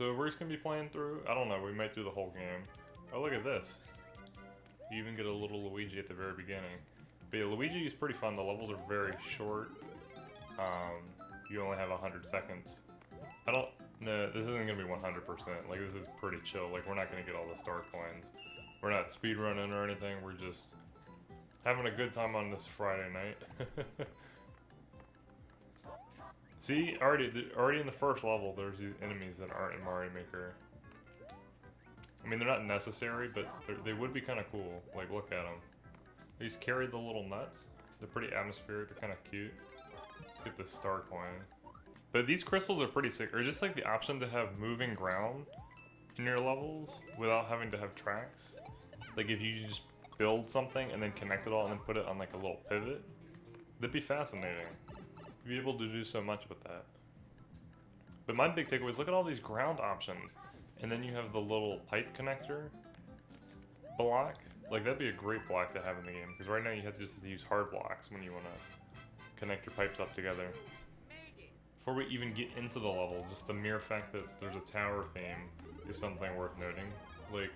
So we're just gonna be playing through? I don't know, we might do the whole game. Oh, look at this. You even get a little Luigi at the very beginning. But yeah, Luigi is pretty fun. The levels are very short. You only have 100 seconds. No, this isn't gonna be 100%. Like, this is pretty chill. Like, we're not gonna get all the star coins. We're not speedrunning or anything. We're just having a good time on this Friday night. See, already in the first level, there's these enemies that aren't in Mario Maker. I mean, they're not necessary, but they would be kind of cool. Like, look at them. They just carry the little nuts. They're pretty atmospheric. They're kind of cute. Let's get the star coin. But these crystals are pretty sick. Or just like the option to have moving ground in your levels without having to have tracks. Like if you just build something and then connect it all and then put it on like a little pivot. That'd be fascinating. You'd be able to do so much with that. But my big takeaway is look at all these ground options. And then you have the little pipe connector block. Like that'd be a great block to have in the game. Because right now you have to just use hard blocks when you want to connect your pipes up together. Before we even get into the level, just the mere fact that there's a tower theme is something worth noting. Like,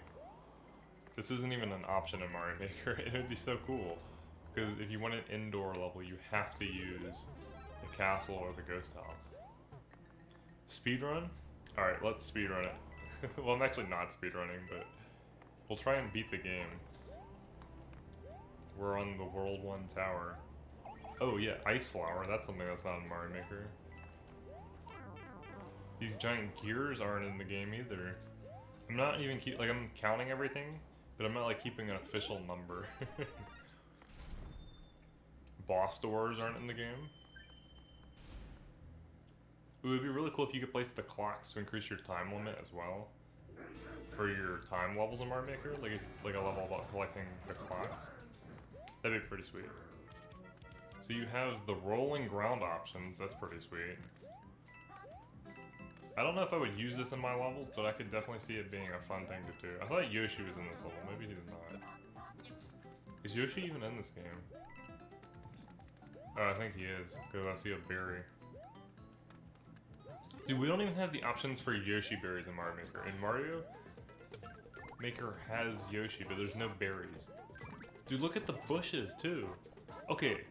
this isn't even an option in Mario Maker. It would be so cool. Because if you want an indoor level, you have to use the castle or the ghost house. Speedrun? Alright, let's speedrun it. Well, I'm actually not speedrunning, but we'll try and beat the game. We're on the World 1 tower. Oh yeah, Ice Flower, that's something that's not in Mario Maker. These giant gears aren't in the game either. I'm not even I'm counting everything, but I'm not like keeping an official number. Boss doors aren't in the game. It would be really cool if you could place the clocks to increase your time limit as well. For your time levels in Mario Maker, like a level about collecting the clocks. That'd be pretty sweet. So you have the rolling ground options, that's pretty sweet. I don't know if I would use this in my levels, but I could definitely see it being a fun thing to do. I thought Yoshi was in this level, maybe he's not. Is Yoshi even in this game? Oh, I think he is, because I see a berry. Dude, we don't even have the options for Yoshi berries in Mario Maker. In Mario Maker has Yoshi, but there's no berries. Dude, look at the bushes, too. Okay,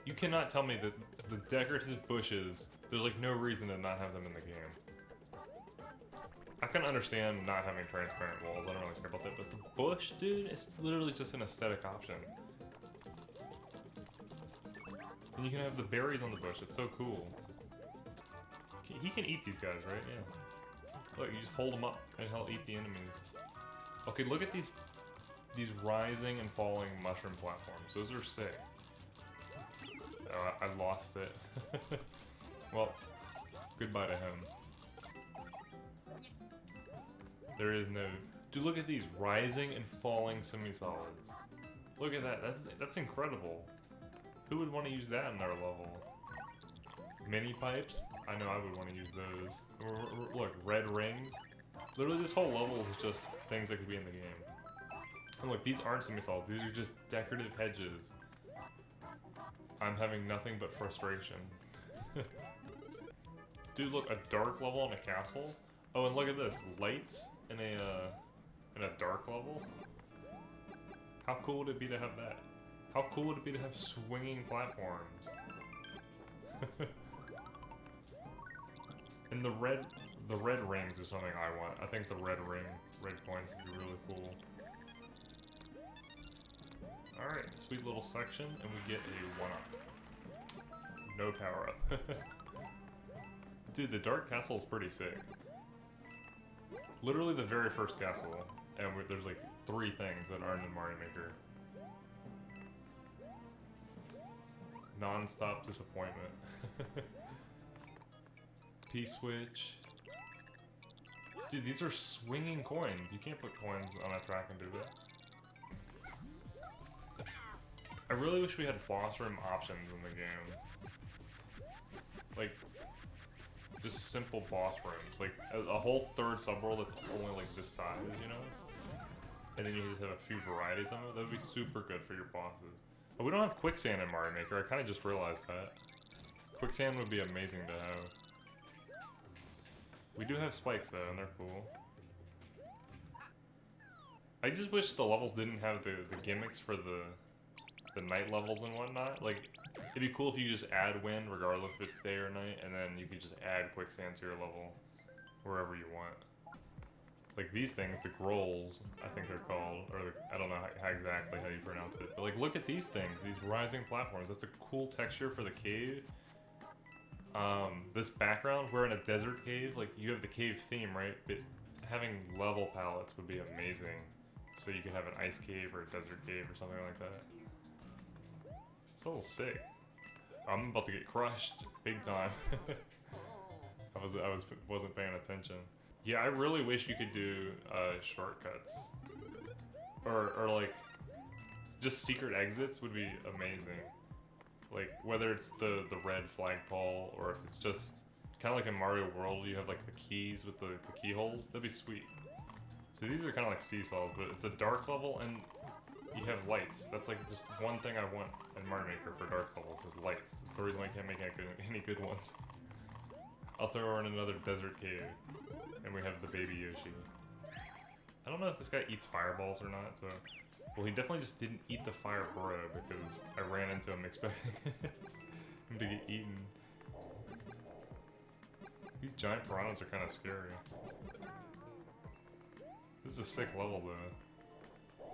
you cannot tell me that the decorative bushes, there's like no reason to not have them in the game. I can understand not having transparent walls, I don't really care about that, but the bush, dude, it's literally just an aesthetic option. And you can have the berries on the bush, it's so cool. He can eat these guys, right? Yeah. Look, you just hold him up and he'll eat the enemies. Okay, look at these rising and falling mushroom platforms. Those are sick. Oh, I lost it. Well, goodbye to him. There is no... Dude, look at these rising and falling semi-solids. Look at that. That's incredible. Who would want to use that in their level? Mini pipes? I know I would want to use those. Look, red rings. Literally, this whole level is just things that could be in the game. And look, these aren't semi-solids. These are just decorative hedges. I'm having nothing but frustration. Dude, look, a dark level on a castle? Oh, and look at this. Lights in a dark level? How cool would it be to have that? How cool would it be to have swinging platforms? And the red rings is something I want. I think the red coins would be really cool. Alright, sweet little section, and we get a 1-up. No power up. Dude, the Dark Castle is pretty sick. Literally the very first castle, and there's like 3 things that aren't in Mario Maker. Non-stop disappointment. P-switch. Dude, these are swinging coins. You can't put coins on a track and do that. I really wish we had boss room options in the game. Like, just simple boss rooms. Like, a whole third subworld that's only like this size, you know? And then you just have a few varieties of it. That would be super good for your bosses. But we don't have quicksand in Mario Maker. I kind of just realized that. Quicksand would be amazing to have. We do have spikes though, and they're cool. I just wish the levels didn't have the gimmicks for the night levels and whatnot. Like, it'd be cool if you just add wind regardless if it's day or night, and then you could just add quicksand to your level wherever you want. Like these things, the grolls, I think they're called, or I don't know how exactly how you pronounce it. But like, look at these things, these rising platforms. That's a cool texture for the cave. This background, we're in a desert cave. Like, you have the cave theme, right? But having level palettes would be amazing. So you could have an ice cave or a desert cave or something like that. It's a little sick. I'm about to get crushed big time. I wasn't paying attention. Yeah, I really wish you could do shortcuts, or like just secret exits would be amazing. Like whether it's the red flagpole or if it's just kind of like in Mario World, you have like the keys with the keyholes. That'd be sweet. So these are kind of like seesaws, but it's a dark level and you have lights. That's like just one thing I want in Mario Maker for dark levels is lights. That's the reason why I can't make any good ones. Also, we're in another desert cave, and we have the baby Yoshi. I don't know if this guy eats fireballs or not, so... Well, he definitely just didn't eat the fire bro, because I ran into him expecting him to get eaten. These giant piranhas are kind of scary. This is a sick level, though.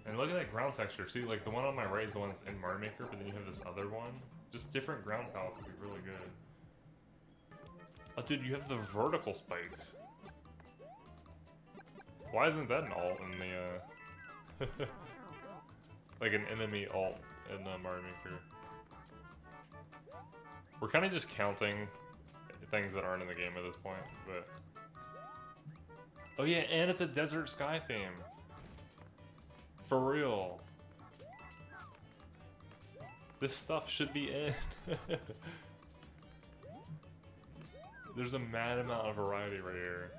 And look at that ground texture. See, like, the one on my right is the one that's in Mario Maker, but then you have this other one. Just different ground palettes would be really good. Oh, dude, you have the vertical spikes. Why isn't that an alt in the, like an enemy alt in Mario Maker? We're kind of just counting things that aren't in the game at this point, but... Oh yeah, and it's a desert sky theme. For real. This stuff should be in. There's a mad amount of variety right here.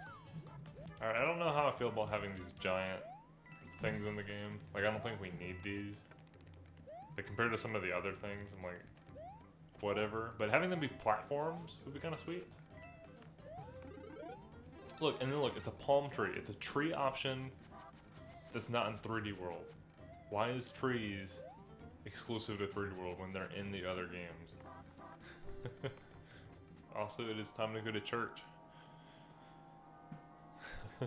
Alright, I don't know how I feel about having these giant things in the game. Like, I don't think we need these. Like, compared to some of the other things, I'm like, whatever. But having them be platforms would be kind of sweet. Look, and then look, it's a palm tree. It's a tree option that's not in 3D World. Why is trees exclusive to 3D World when they're in the other games? Also, it is time to go to church.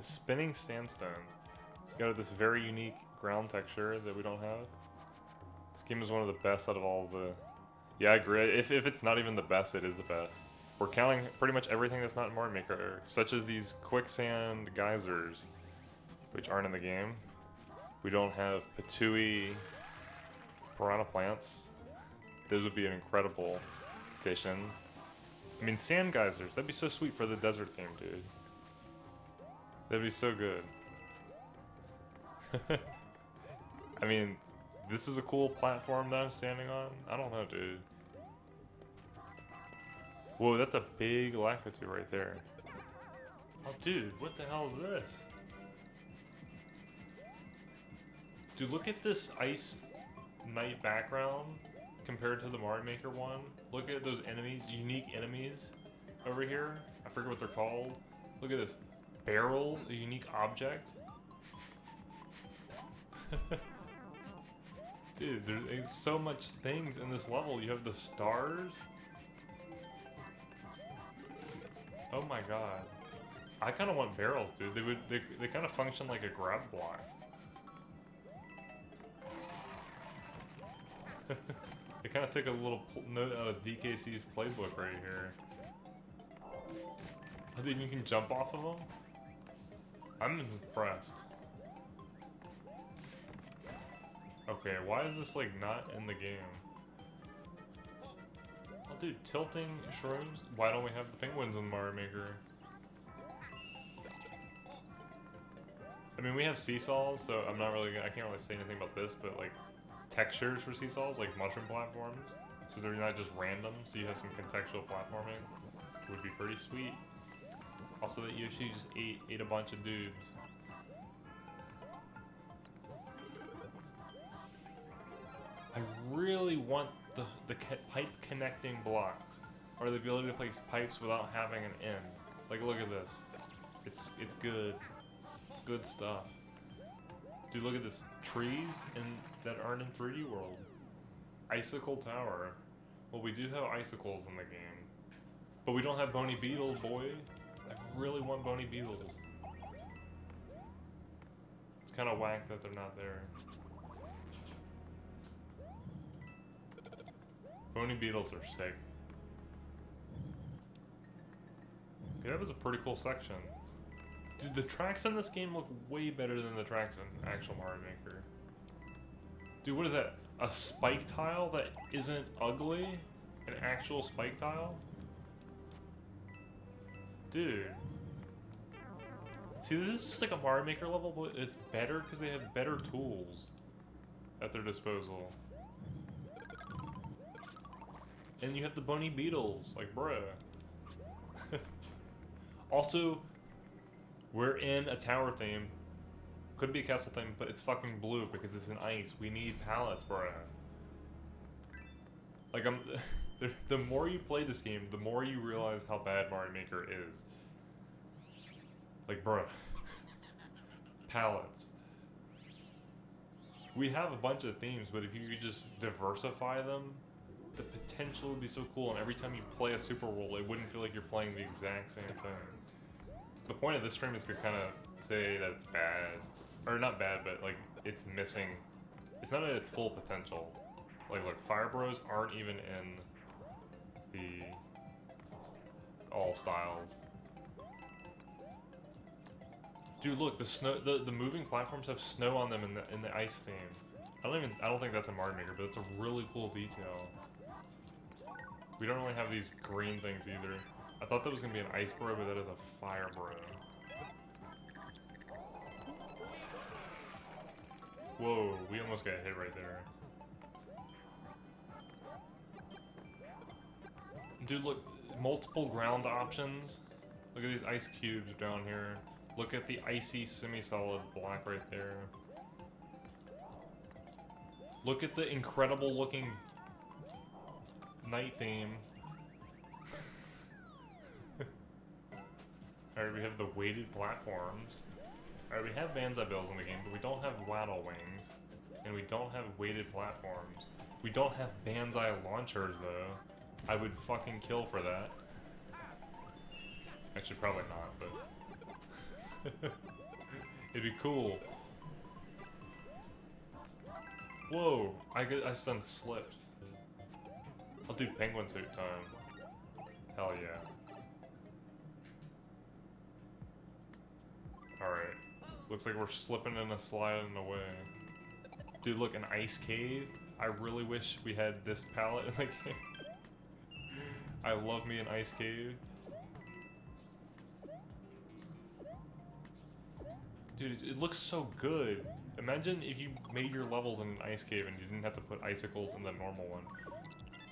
Spinning sandstones. Got this very unique ground texture that we don't have. This game is one of the best out of all the... Yeah, I agree. If it's not even the best, it is the best. We're counting pretty much everything that's not in Mario Maker, such as these quicksand geysers, which aren't in the game. We don't have Patui piranha plants. Those would be an incredible addition. I mean, sand geysers, that'd be so sweet for the desert theme, dude. That'd be so good. I mean, this is a cool platform that I'm standing on. I don't know, dude. Whoa, that's a big Lakitu right there. Oh, dude, what the hell is this? Dude, look at this ice night background compared to the Mario Maker one. Look at those enemies, unique enemies over here. I forget what they're called. Look at this. Barrel, a unique object. Dude, there's so much things in this level. You have the stars. Oh my god. I kind of want barrels, dude. They kind of function like a grab block. They kind of took a little note out of DKC's playbook right here. Oh, dude, you can jump off of them? I'm impressed. Okay, why is this like not in the game? Oh, dude, tilting shrooms? Why don't we have the penguins in Mario Maker? I mean, we have seesaws, so I can't really say anything about this, but like textures for seesaws, like mushroom platforms, so they're not just random, so you have some contextual platforming, would be pretty sweet. Also, that Yoshi just ate a bunch of dudes. I really want the pipe connecting blocks, or the ability to place pipes without having an end. Like, look at this. It's good. Good stuff. Dude, look at this. Trees that aren't in 3D World. Icicle Tower. Well, we do have icicles in the game. But we don't have bony beetles, boy. I really want bony beetles. It's kind of whack that they're not there. Bony beetles are sick. Okay, that was a pretty cool section. Dude, the tracks in this game look way better than the tracks in actual Mario Maker. Dude, what is that? A spike tile that isn't ugly? An actual spike tile? Dude. See, this is just like a Mario Maker level, but it's better because they have better tools at their disposal. And you have the bony beetles, like, bruh. Also, we're in a tower theme. Could be a castle theme, but it's fucking blue because it's in ice. We need pallets, bruh. Like, the more you play this game, the more you realize how bad Mario Maker is. Like, bruh. Pallets. We have a bunch of themes, but if you could just diversify them, the potential would be so cool, and every time you play a Super World, it wouldn't feel like you're playing the exact same thing. The point of this stream is to kind of say that it's bad. Or not bad, but like, it's missing. It's not at its full potential. Like, look, Fire Bros aren't even in the all styles. Dude, look, the snow, the moving platforms have snow on them in the ice theme. I don't think that's a Mario Maker, but it's a really cool detail. We don't really have these green things either. I thought that was gonna be an ice bro, but that is a fire bro. Whoa, we almost got hit right there. Dude, look, multiple ground options. Look at these ice cubes down here. Look at the icy semi-solid block right there. Look at the incredible looking night theme. Alright, we have the weighted platforms. Alright, we have Banzai Bills in the game, but we don't have Waddle Wings. And we don't have weighted platforms. We don't have Banzai launchers, though. I would fucking kill for that. Actually, probably not, but... it'd be cool. Whoa! I just unslipped. I'll do penguin suit time. Hell yeah. Alright. Looks like we're slipping and sliding away. Dude, look, an ice cave. I really wish we had this palette in the game. I love me an ice cave. Dude, it looks so good. Imagine if you made your levels in an ice cave and you didn't have to put icicles in the normal one.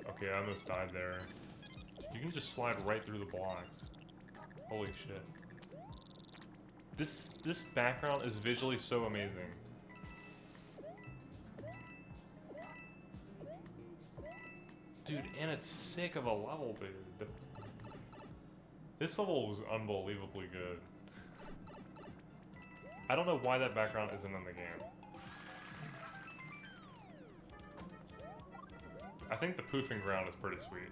Okay, I almost died there. You can just slide right through the blocks. Holy shit. This background is visually so amazing. Dude, and it's sick of a level, dude. This level was unbelievably good. I don't know why that background isn't in the game. I think the poofing ground is pretty sweet.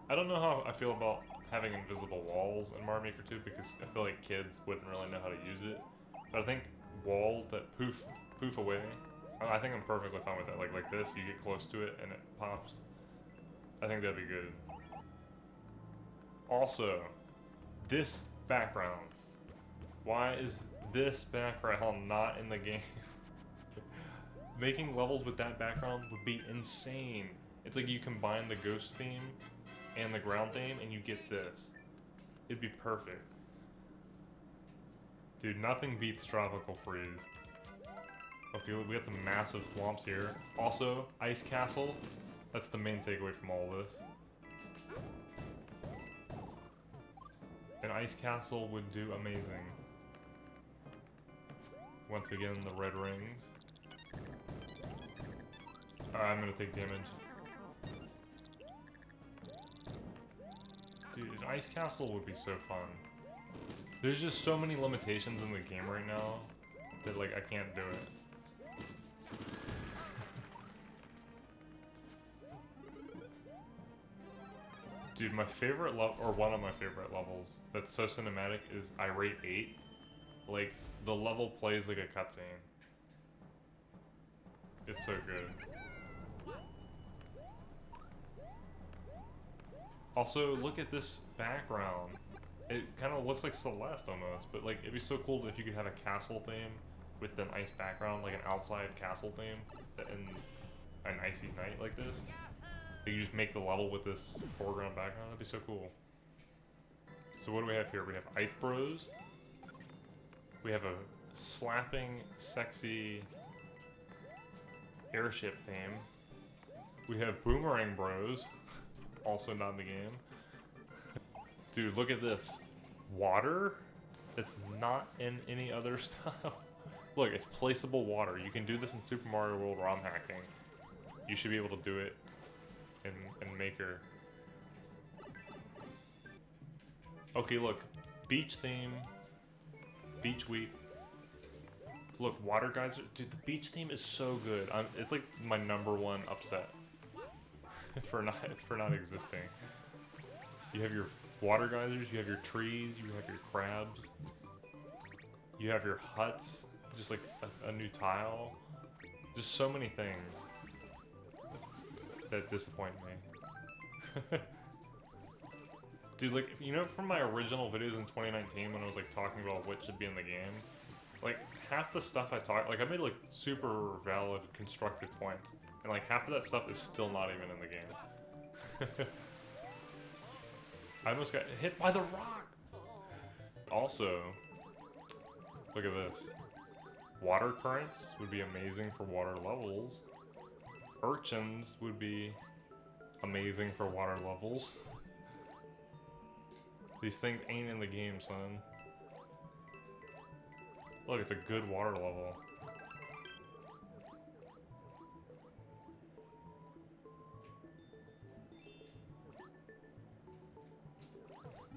I don't know how I feel about having invisible walls in Mario Maker 2 because I feel like kids wouldn't really know how to use it. But I think walls that poof away, I think I'm perfectly fine with that. Like this, you get close to it and it pops. I think that'd be good. Also, this background. Why is this background not in the game? Making levels with that background would be insane. It's like you combine the ghost theme and the ground theme and you get this. It'd be perfect. Dude, nothing beats Tropical Freeze. Okay, we got some massive thwomps here. Also, Ice Castle. That's the main takeaway from all of this. An Ice Castle would do amazing. Once again, the red rings. Alright, I'm gonna take damage. Dude, an ice castle would be so fun. There's just so many limitations in the game right now that, like, I can't do it. Dude, my favorite level, or one of my favorite levels that's so cinematic is Irate 8. Like, the level plays like a cutscene. It's so good. Also, look at this background. It kind of looks like Celeste almost, but like, it'd be so cool if you could have a castle theme with an ice background, like an outside castle theme in an icy night like this. You just make the level with this foreground background. That'd be so cool. So what do we have here? We have Ice Bros. We have a slapping, sexy airship theme. We have Boomerang Bros. Also not in the game. Dude, look at this. Water? It's not in any other style. Look, it's placeable water. You can do this in Super Mario World ROM hacking. You should be able to do it in Maker. Okay, look. Beach theme. Beach week. Look, water geyser. Dude, the beach theme is so good. It's like my #1 upset for not existing. You have your water geysers, you have your trees, you have your crabs, you have your huts, just like a new tile. Just so many things that disappoint me. Dude, like, you know, from my original videos in 2019 when I was like talking about what should be in the game, like half the stuff I talked, like I made like super valid constructive points, and like half of that stuff is still not even in the game. I almost got hit by the rock! Also, look at this. Water currents would be amazing for water levels. Urchins would be amazing for water levels. These things ain't in the game, son. Look, it's a good water level.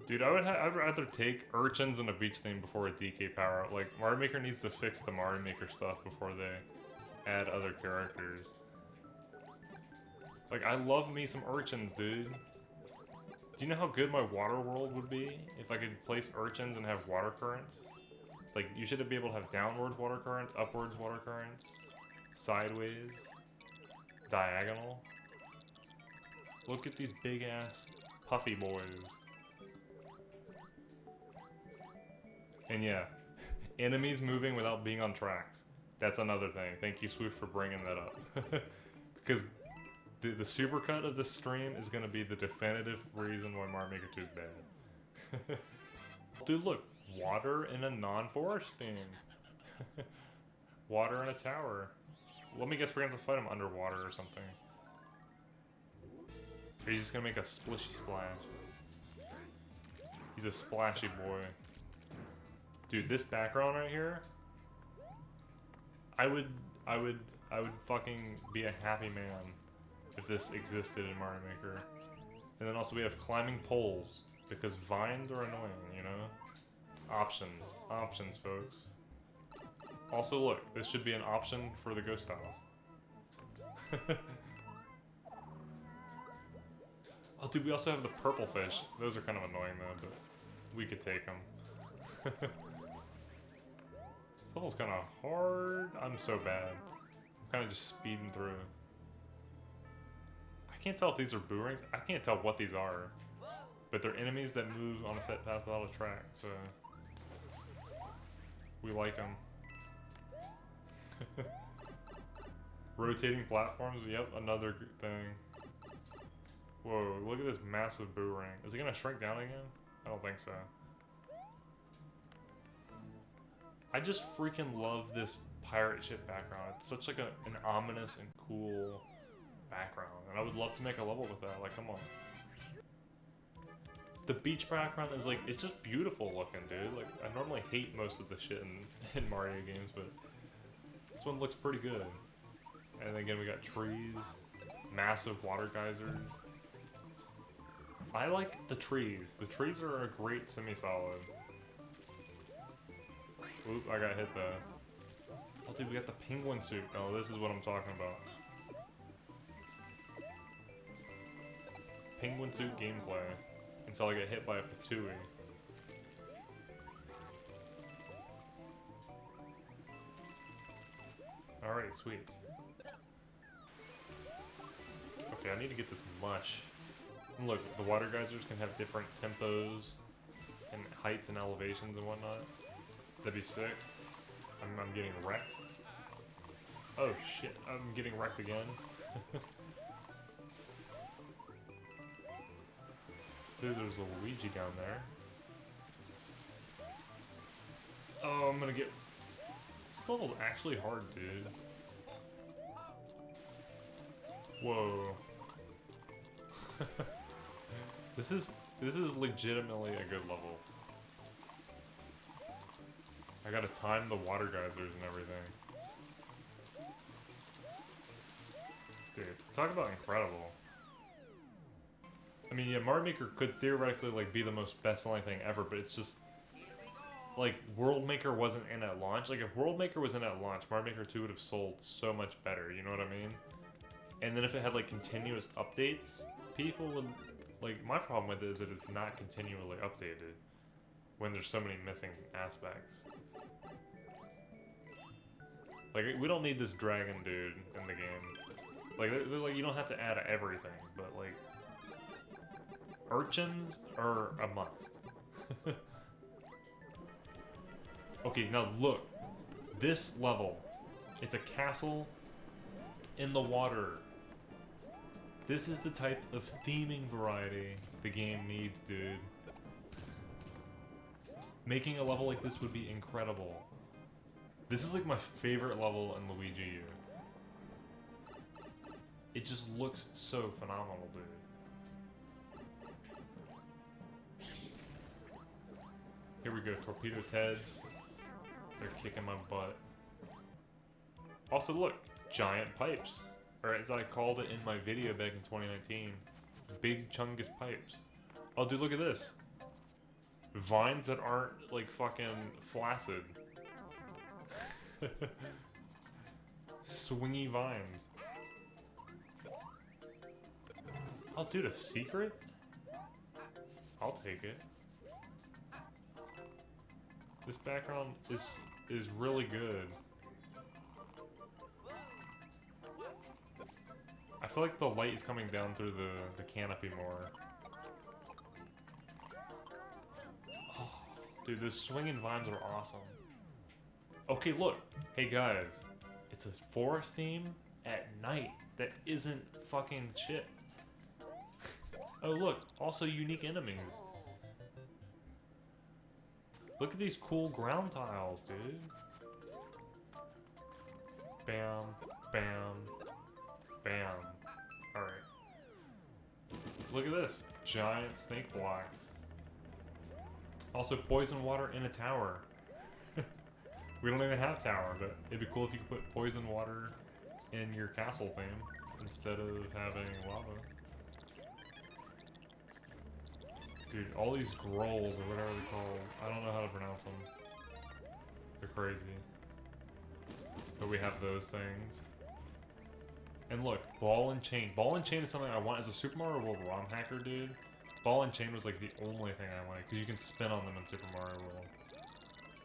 Dude, I'd rather take urchins and a beach theme before a DK power. Like, Mario Maker needs to fix the Mario Maker stuff before they add other characters. Like, I love me some urchins, dude. Do you know how good my water world would be if I could place urchins and have water currents? Like, you should be able to have downwards water currents, upwards water currents, sideways, diagonal. Look at these big ass puffy boys. And yeah, enemies moving without being on tracks. That's another thing. Thank you, Swift, for bringing that up. Because the supercut of this stream is going to be the definitive reason why Mario Maker 2 is bad. Dude, look. Water in a non-forest theme. Water in a tower. Let me guess we're going to fight him underwater or something. Or he's just going to make a splishy splash. He's a splashy boy. Dude, this background right here, I would fucking be a happy man if this existed in Mario Maker. And then also we have climbing poles, because vines are annoying, you know? Options. Options, folks. Also, look, this should be an option for the ghost tiles. Oh, dude, we also have the purple fish. Those are kind of annoying, though, but we could take them. This level's kind of hard. I'm so bad. I'm kind of just speeding through. I can't tell if these are boomerangs. I can't tell what these are. But they're enemies that move on a set path without a track, so we like them. Rotating platforms, yep, another thing. Whoa, look at this massive boomerang. Is it gonna shrink down again? I don't think so. I just freaking love this pirate ship background. It's such like an ominous and cool background, and I would love to make a level with that. Like, come on. The beach background is like, it's just beautiful looking, dude. Like, I normally hate most of the shit in Mario games, but this one looks pretty good. And again, we got trees, massive water geysers. I like the trees. The trees are a great semi-solid. Oop, I got hit though. Oh dude, we got the penguin suit. Oh, this is what I'm talking about. Penguin suit gameplay. Until I get hit by a patooey. Alright, sweet. Okay, I need to get this mush. And look, the water geysers can have different tempos and heights and elevations and whatnot. That'd be sick. I'm getting wrecked. Oh shit, I'm getting wrecked again. Dude, there's a Luigi down there. Oh, I'm gonna get... This level's actually hard, dude. Whoa. This is legitimately a good level. I gotta time the water geysers and everything. Dude, talk about incredible. I mean, yeah, Mario Maker could theoretically, like, be the most best-selling thing ever, but it's just... Like, World Maker wasn't in at launch. Like, if World Maker was in at launch, Mario Maker 2 would have sold so much better, you know what I mean? And then if it had, like, continuous updates, people would... Like, my problem with it is that it's not continually updated when there's so many missing aspects. Like, we don't need this dragon dude in the game. Like, they're like, you don't have to add everything, but, like... Urchins are a must. Okay, now look. This level. It's a castle in the water. This is the type of theming variety the game needs, dude. Making a level like this would be incredible. This is like my favorite level in Luigi U. It just looks so phenomenal, dude. Here we go, Torpedo Teds. They're kicking my butt. Also, look, giant pipes. Or as I called it in my video back in 2019, big chungus pipes. Oh, dude, look at this. Vines that aren't, like, fucking flaccid. Swingy vines. Oh, dude, a secret? I'll take it. This background is really good. I feel like the light is coming down through the canopy more. Oh, dude, those swinging vines are awesome. Okay, look. Hey, guys. It's a forest theme at night that isn't fucking shit. Oh, look. Also unique enemies. Look at these cool ground tiles, dude. Bam, bam, bam. Alright. Look at this. Giant snake blocks. Also, poison water in a tower. We don't even have tower, but it'd be cool if you could put poison water in your castle theme instead of having lava. Dude, all these grolls, or whatever they're called, I don't know how to pronounce them. They're crazy. But we have those things. And look, ball and chain. Ball and chain is something I want as a Super Mario World ROM hacker, dude. Ball and chain was like the only thing I wanted, because you can spin on them in Super Mario World.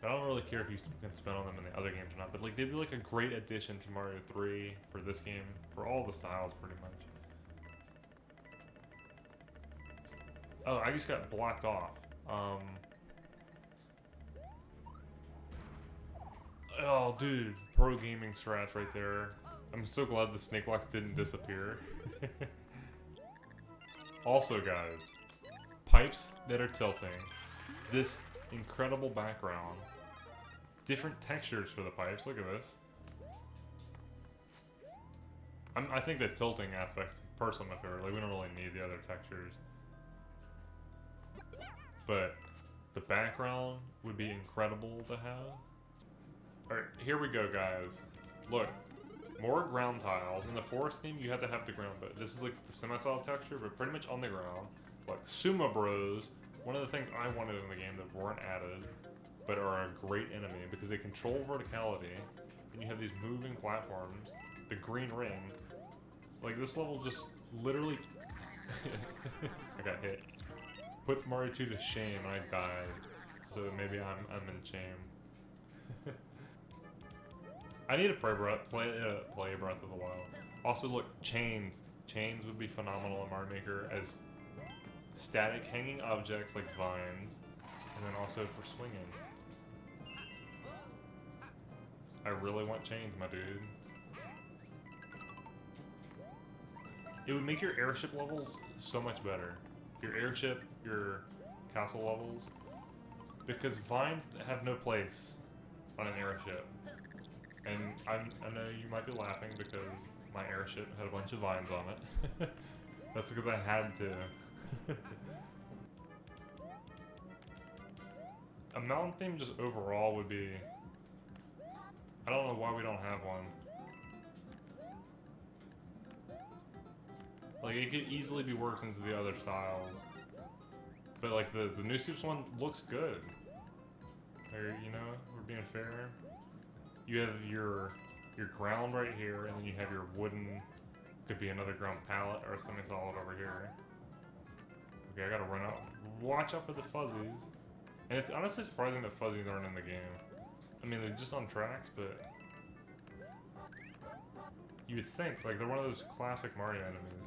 I don't really care if you can spin on them in the other games or not, but like they'd be like a great addition to Mario 3 for this game, for all the styles pretty much. Oh, I just got blocked off. Oh, dude, pro gaming strats right there. I'm so glad the snake blocks didn't disappear. Also, guys, pipes that are tilting. This incredible background. Different textures for the pipes. Look at this. I think the tilting aspect's personally my favorite. Like, we don't really need the other textures. But the background would be incredible to have. Alright, here we go, guys. Look, more ground tiles. In the forest theme, you have to have the ground, but this is like the semi-solid texture, but pretty much on the ground. Like Sumo Bros, one of the things I wanted in the game that weren't added, but are a great enemy because they control verticality, and you have these moving platforms. The green ring, like this level just literally, I got hit. Puts Mario 2 to shame, and I died. So maybe I'm in shame. I need to play Breath of the Wild. Also, look, chains. Chains would be phenomenal in Mario Maker as static hanging objects like vines, and then also for swinging. I really want chains, my dude. It would make your airship levels so much better. Your airship, your castle levels, because vines have no place on an airship. And I know you might be laughing because my airship had a bunch of vines on it. That's because I had to. A mountain theme just overall would be... I don't know why we don't have one. Like, it could easily be worked into the other styles. But like, the New Soups one looks good. Or, you know, we're being fair. You have your ground right here, and then you have your wooden, could be another ground pallet or a semi-solid over here. Okay, I gotta run out. Watch out for the fuzzies. And it's honestly surprising that fuzzies aren't in the game. I mean, they're just on tracks, but you would think, like, they're one of those classic Mario enemies.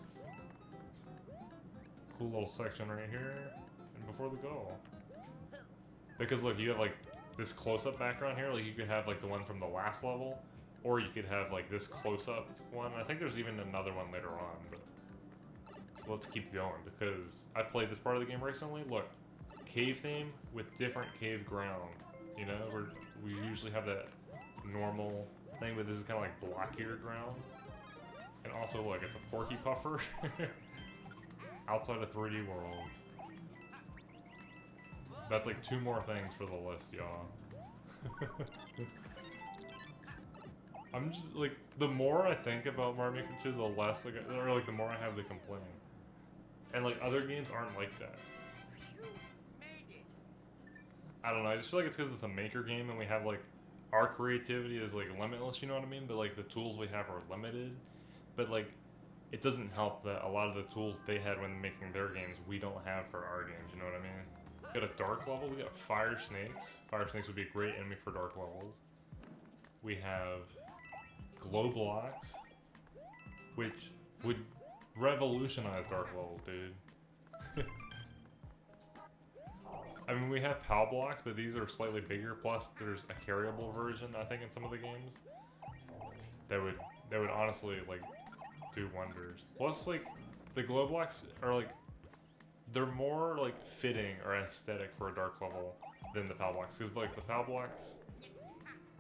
Cool little section right here, and before the goal. Because look, you have like this close-up background here, like you could have like the one from the last level, or you could have like this close-up one. I think there's even another one later on, but let's keep going because I played this part of the game recently. Look, cave theme with different cave ground. You know, we usually have that normal thing, but this is kind of like blockier ground. And also, look, it's a porky puffer outside a 3D world. That's like 2 more things for the list, y'all. I'm just like, the more I think about Mario Maker 2, the less, like, or like the more I have to complain. And like other games aren't like that. I don't know, I just feel like it's because it's a maker game and we have like, our creativity is like limitless, you know what I mean? But like the tools we have are limited. But like, it doesn't help that a lot of the tools they had when making their games, we don't have for our games, you know what I mean? We got a dark level, we got fire snakes. Fire snakes would be a great enemy for dark levels. We have glow blocks, which would revolutionize dark levels, dude. I mean, we have POW blocks, but these are slightly bigger, plus there's a carryable version, I think, in some of the games. That would honestly, like, do wonders. Plus, like, the glow blocks are, like, they're more, like, fitting or aesthetic for a dark level than the POW blocks. Because, like, the POW blocks,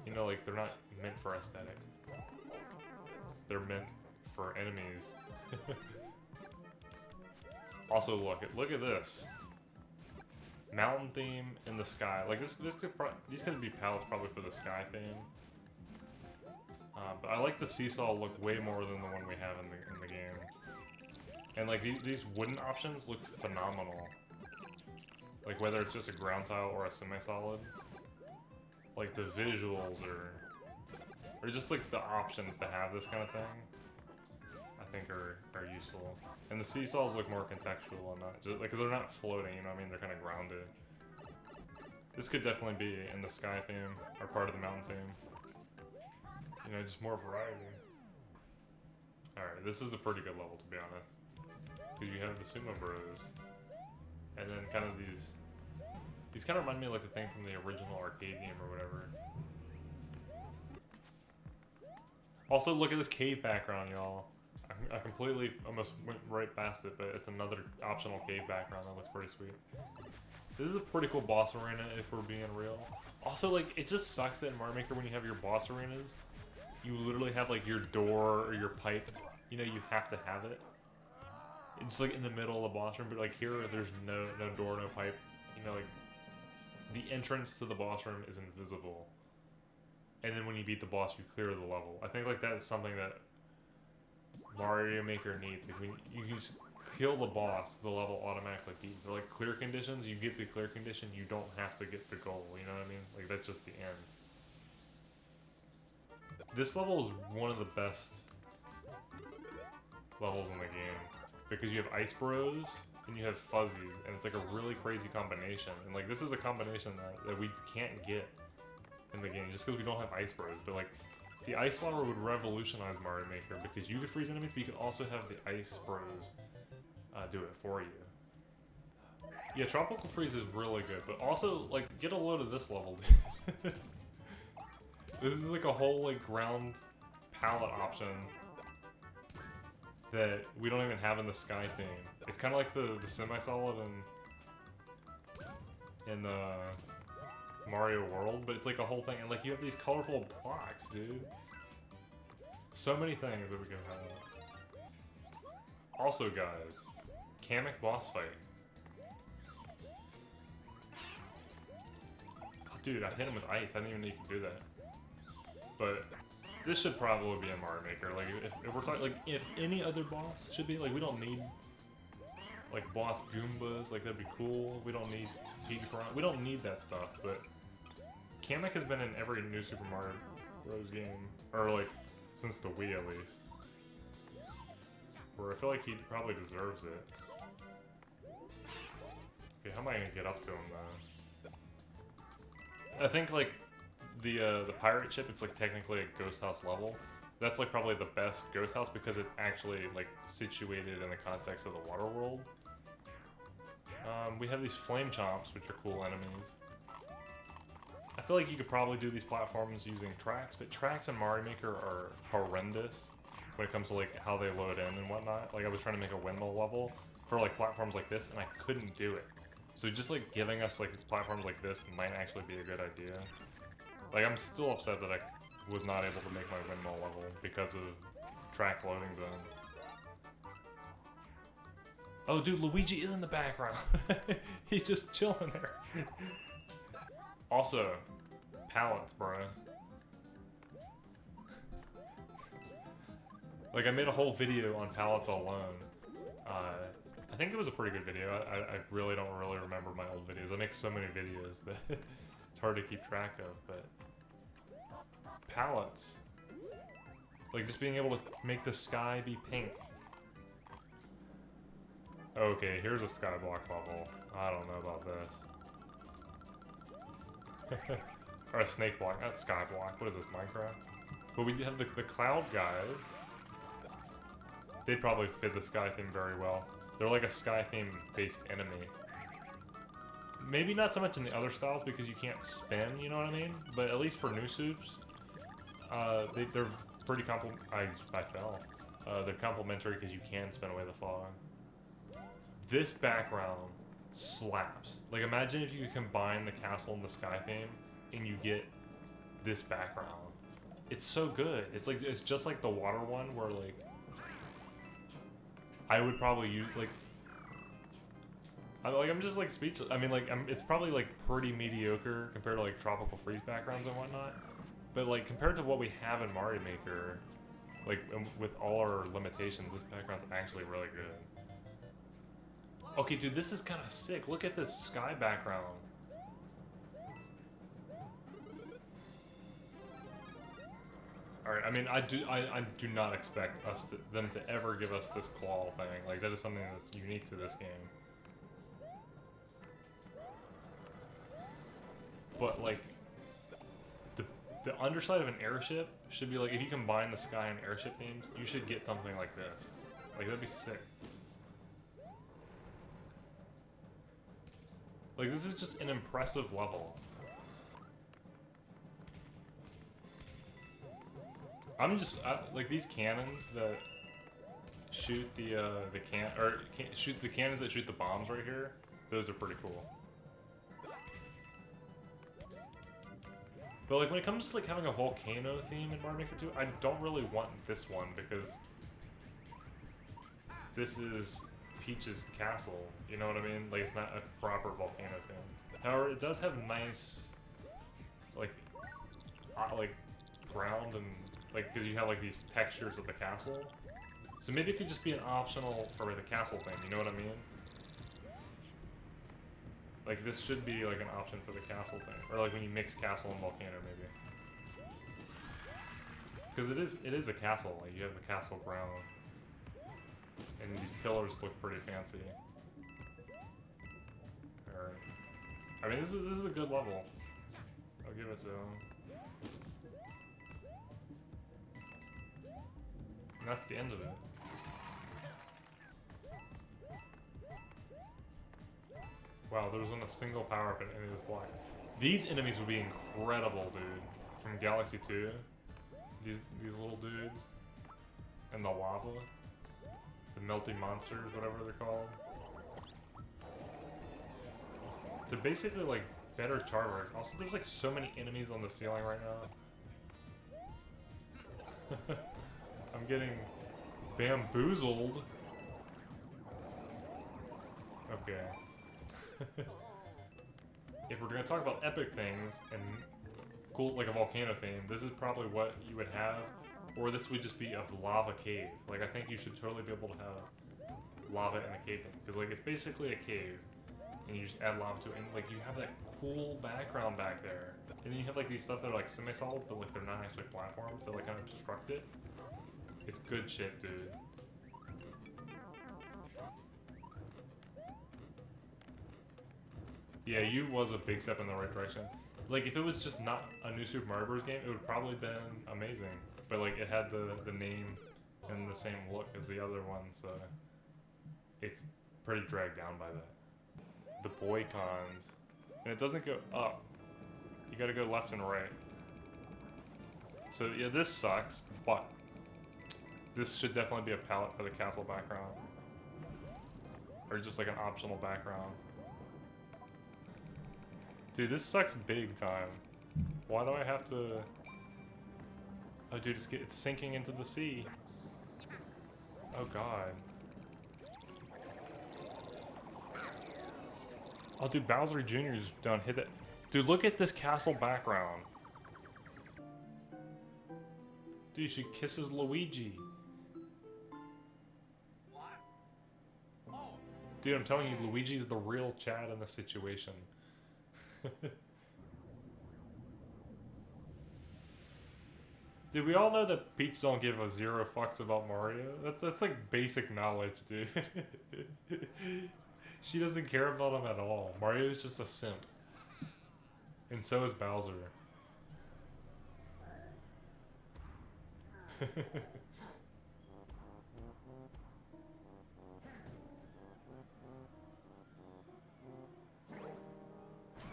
you know, like, they're not meant for aesthetic. They're meant for enemies. Also, look at this. Mountain theme in the sky. Like, these could be palettes probably for the sky theme. But I like the seesaw look way more than the one we have in the game. And like these wooden options look phenomenal. Like whether it's just a ground tile or a semi-solid. Like the visuals or just like the options to have this kind of thing, I think are useful. And the seesaws look more contextual and not just like, cause they're not floating, you know what I mean? They're kind of grounded. This could definitely be in the sky theme or part of the mountain theme. You know, just more variety. Alright, this is a pretty good level, to be honest. Because you have the Sumo Bros. And then kind of these kind of remind me of like the thing from the original arcade game or whatever. Also, look at this cave background, y'all. I completely almost went right past it, but it's another optional cave background that looks pretty sweet. This is a pretty cool boss arena, if we're being real. Also, like, it just sucks that in Mario Maker when you have your boss arenas, you literally have, like, your door or your pipe. You know, you have to have it. It's, like, in the middle of the boss room, but, like, here, there's no door, no pipe. You know, like, the entrance to the boss room is invisible. And then when you beat the boss, you clear the level. I think, like, that is something that Mario Maker needs. Like, you can just kill the boss, the level automatically beats. Or like clear conditions, you get the clear condition, you don't have to get the goal, you know what I mean? Like that's just the end. This level is one of the best levels in the game. Because you have Ice Bros, and you have Fuzzies, and it's like a really crazy combination. And like this is a combination that we can't get in the game, just because we don't have Ice Bros. But like, the Ice Flower would revolutionize Mario Maker, because you could freeze enemies, but you could also have the Ice Bros do it for you. Yeah, Tropical Freeze is really good, but also, like, get a load of this level, dude. This is like a whole, like, ground palette option that we don't even have in the Sky theme. It's kind of like the semi-solid in the Mario World, but it's like a whole thing, and like you have these colorful blocks, dude. So many things that we can have. Also, guys, Kamek boss fight. Oh, dude, I hit him with ice. I didn't even know you could do that. But this should probably be a Mario Maker. Like, if we're talking, like, if any other boss should be, like, we don't need, like, boss Goombas. Like, that'd be cool. We don't need Peach Piranha. We don't need that stuff, but Kamek has been in every new Super Mario Bros. Game. Or, like, since the Wii, at least. Where I feel like he probably deserves it. Okay, how am I gonna get up to him, though? I think, like, the pirate ship, it's like technically a ghost house level. That's like probably the best ghost house because it's actually like situated in the context of the water world. We have these flame chomps, which are cool enemies. I feel like you could probably do these platforms using tracks, but tracks in Mario Maker are horrendous when it comes to like how they load in and whatnot. Like I was trying to make a windmill level for like platforms like this and I couldn't do it. So just like giving us like platforms like this might actually be a good idea. Like, I'm still upset that I was not able to make my windmill level because of track loading zone. Oh, dude, Luigi is in the background. He's just chilling there. Also, pallets, bro. Like, I made a whole video on pallets alone. I think it was a pretty good video. I really don't remember my old videos. I make so many videos that it's hard to keep track of, but palettes. Like just being able to make the sky be pink. Okay, here's a skyblock level. I don't know about this. Or a snake block, not skyblock. What is this, Minecraft? But we have the cloud guys. They'd probably fit the sky theme very well. They're like a sky theme based enemy. Maybe not so much in the other styles because you can't spin, you know what I mean? But at least for new soups, they're pretty I fell. They're complementary because you can spin away the fog. This background slaps. Like imagine if you could combine the castle and the sky theme and you get this background. It's so good. It's just like the water one where like I would probably use like I'm just like speechless. I mean like it's probably like pretty mediocre compared to like Tropical Freeze backgrounds and whatnot. But like compared to what we have in Mario Maker, like with all our limitations, this background's actually really good. Okay, dude, this is kind of sick. Look at this sky background. All right, I mean, I do not expect them to ever give us this claw thing. Like that is something that's unique to this game. But like, the underside of an airship should be like, if you combine the sky and airship themes, you should get something like this. Like that'd be sick. Like this is just an impressive level. Like these cannons that shoot shoot the cannons that shoot the bombs right here. Those are pretty cool. But like when it comes to like having a volcano theme in Mario Maker 2, I don't really want this one because this is Peach's castle. You know what I mean? Like it's not a proper volcano theme. However, it does have nice like ground and like because you have like these textures of the castle. So maybe it could just be an optional for the castle thing, you know what I mean? Like, this should be, like, an option for the castle thing. Or, like, when you mix castle and volcano, maybe. Because it is a castle. Like, you have the castle ground. And these pillars look pretty fancy. Alright. I mean, this is a good level. I'll give it to them. And that's the end of it. Wow, there wasn't a single power-up in any of this block. These enemies would be incredible, dude. From Galaxy 2. These little dudes. And the lava. The melting monsters, whatever they're called. They're basically like better charters. Also, there's like so many enemies on the ceiling right now. I'm getting bamboozled. Okay. If we're gonna talk about epic things and cool, like a volcano theme, this is probably what you would have, or this would just be a lava cave. Like, I think you should totally be able to have lava in a cave thing, because like it's basically a cave, and you just add lava to it, and like you have that cool background back there, and then you have like these stuff that are like semi-solid, but like they're not actually platforms that like kind of obstruct it. It's good shit, dude. Yeah, U was a big step in the right direction. Like, if it was just not a new Super Mario Bros. Game, it would probably been amazing. But, like, it had the name and the same look as the other one, so it's pretty dragged down by that. The boy cons. And it doesn't go up. You gotta go left and right. So, yeah, this sucks, but this should definitely be a palette for the castle background. Or just, like, an optional background. Dude, this sucks big time. Why do I have to... Oh, dude, it's sinking into the sea. Oh, God. Oh, dude, Bowser Jr.'s done hit it. Dude, look at this castle background. Dude, she kisses Luigi. Dude, I'm telling you, Luigi's the real Chad in this situation. Dude, we all know that Peach don't give a zero fucks about Mario. That's like basic knowledge, dude. She doesn't care about him at all. Mario is just a simp. And so is Bowser.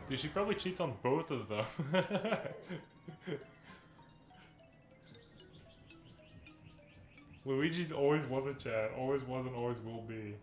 Dude, she probably cheats on both of them. Luigi's always was a Chad. Always was and always will be.